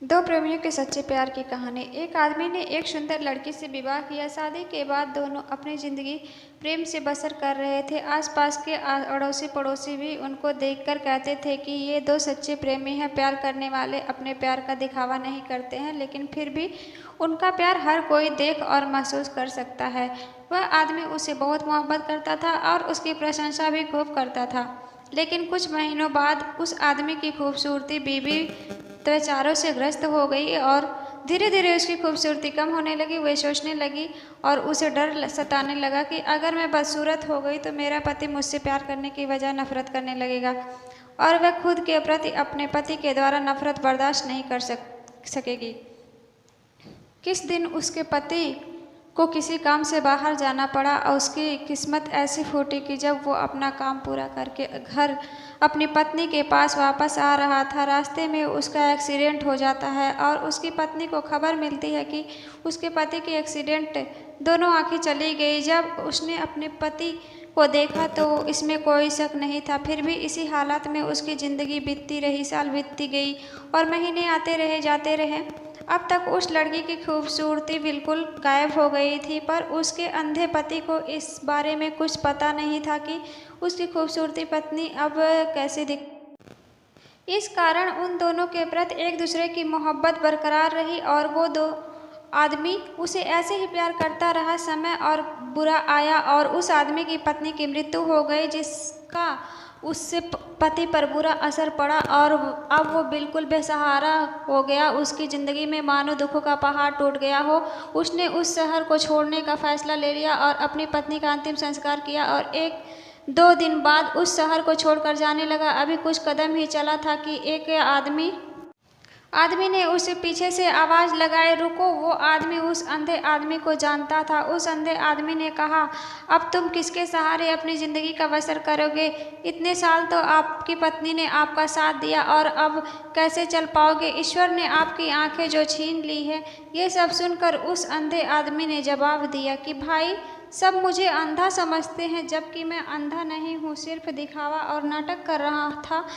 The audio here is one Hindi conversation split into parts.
दो प्रेमियों के सच्चे प्यार की कहानी। एक आदमी ने एक सुंदर लड़की से विवाह किया। शादी के बाद दोनों अपनी जिंदगी प्रेम से बसर कर रहे थे। आसपास के अड़ोसी पड़ोसी भी उनको देखकर कहते थे कि ये दो सच्चे प्रेमी हैं। प्यार करने वाले अपने प्यार का दिखावा नहीं करते हैं, लेकिन फिर भी उनका प्यार हर कोई देख और महसूस कर सकता है। वह आदमी उसे बहुत मोहब्बत करता था और उसकी प्रशंसा भी खूब करता था। लेकिन कुछ महीनों बाद उस आदमी की खूबसूरती बीवी त्वचारों से ग्रस्त हो गई और धीरे धीरे उसकी खूबसूरती कम होने लगी। वह सोचने लगी और उसे डर सताने लगा कि अगर मैं बदसूरत हो गई तो मेरा पति मुझसे प्यार करने की बजाय नफरत करने लगेगा और वह खुद के प्रति अपने पति के द्वारा नफरत बर्दाश्त नहीं कर सकेगी। किस दिन उसके पति को किसी काम से बाहर जाना पड़ा और उसकी किस्मत ऐसी फूटी कि जब वो अपना काम पूरा करके घर अपनी पत्नी के पास वापस आ रहा था, रास्ते में उसका एक्सीडेंट हो जाता है और उसकी पत्नी को खबर मिलती है कि उसके पति की एक्सीडेंट दोनों आंखें चली गई। जब उसने अपने पति को देखा तो इसमें कोई शक नहीं था। फिर भी इसी हालत में उसकी ज़िंदगी बीतती रही, साल बीतती गई और महीने आते रहे जाते रहे। अब तक उस लड़की की खूबसूरती बिल्कुल गायब हो गई थी, पर उसके अंधे पति को इस बारे में कुछ पता नहीं था कि उसकी खूबसूरती पत्नी अब कैसी दिख। इस कारण उन दोनों के प्रति एक दूसरे की मोहब्बत बरकरार रही और वो दो आदमी उसे ऐसे ही प्यार करता रहा। समय और बुरा आया और उस आदमी की पत्नी की मृत्यु हो गई, जिसका उससे पति पर बुरा असर पड़ा और अब वो बिल्कुल बेसहारा हो गया। उसकी ज़िंदगी में मानो दुखों का पहाड़ टूट गया हो। उसने उस शहर को छोड़ने का फैसला ले लिया और अपनी पत्नी का अंतिम संस्कार किया और एक दो दिन बाद उस शहर को छोड़कर जाने लगा। अभी कुछ कदम ही चला था कि एक आदमी ने उसे पीछे से आवाज़ लगाई, रुको। वो आदमी उस अंधे आदमी को जानता था। उस अंधे आदमी ने कहा, अब तुम किसके सहारे अपनी ज़िंदगी का बसर करोगे? इतने साल तो आपकी पत्नी ने आपका साथ दिया और अब कैसे चल पाओगे? ईश्वर ने आपकी आंखें जो छीन ली है। ये सब सुनकर उस अंधे आदमी ने जवाब दिया कि भाई, सब मुझे अंधा समझते हैं, जबकि मैं अंधा नहीं हूँ, सिर्फ दिखावा और नाटक कर रहा था।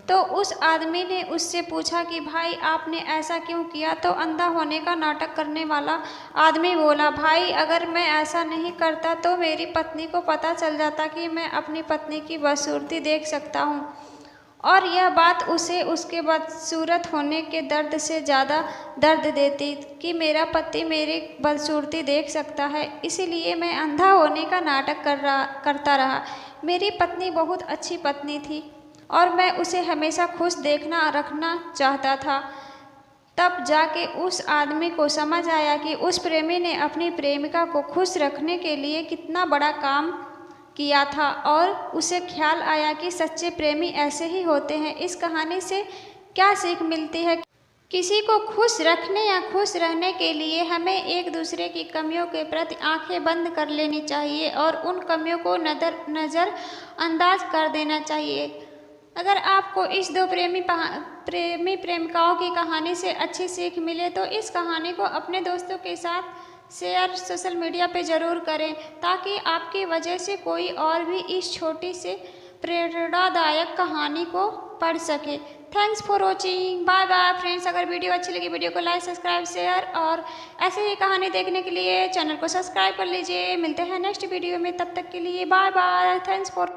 तो उस आदमी ने उससे पूछा कि भाई, आपने ऐसा क्यों किया? तो अंधा होने का नाटक करने वाला आदमी बोला, भाई, अगर मैं ऐसा नहीं करता तो मेरी पत्नी को पता चल जाता कि मैं अपनी पत्नी की बदसूरती देख सकता हूँ और यह बात उसे उसके बदसूरत होने के दर्द से ज़्यादा दर्द देती कि मेरा पति मेरी बदसूरती देख सकता है, इसीलिए मैं अंधा होने का नाटक करता रहा। मेरी पत्नी बहुत अच्छी पत्नी थी और मैं उसे हमेशा खुश देखना रखना चाहता था। तब जाके उस आदमी को समझ आया कि उस प्रेमी ने अपनी प्रेमिका को खुश रखने के लिए कितना बड़ा काम किया था और उसे ख्याल आया कि सच्चे प्रेमी ऐसे ही होते हैं। इस कहानी से क्या सीख मिलती है? किसी को खुश रखने या खुश रहने के लिए हमें एक दूसरे की कमियों के प्रति आंखें बंद कर लेनी चाहिए और उन कमियों को नज़रअंदाज कर देना चाहिए। अगर आपको इस दो प्रेमिकाओं की कहानी से अच्छी सीख मिले तो इस कहानी को अपने दोस्तों के साथ शेयर सोशल मीडिया पे ज़रूर करें, ताकि आपकी वजह से कोई और भी इस छोटी से प्रेरणादायक कहानी को पढ़ सके। Thanks for watching. Bye bye friends. अगर वीडियो अच्छी लगी, वीडियो को लाइक, सब्सक्राइब, शेयर और ऐसे ही कहानी देखने के लिए चैनल को सब्सक्राइब कर लीजिए। मिलते हैं नेक्स्ट वीडियो में, तब तक के लिए बाय बाय। Thanks for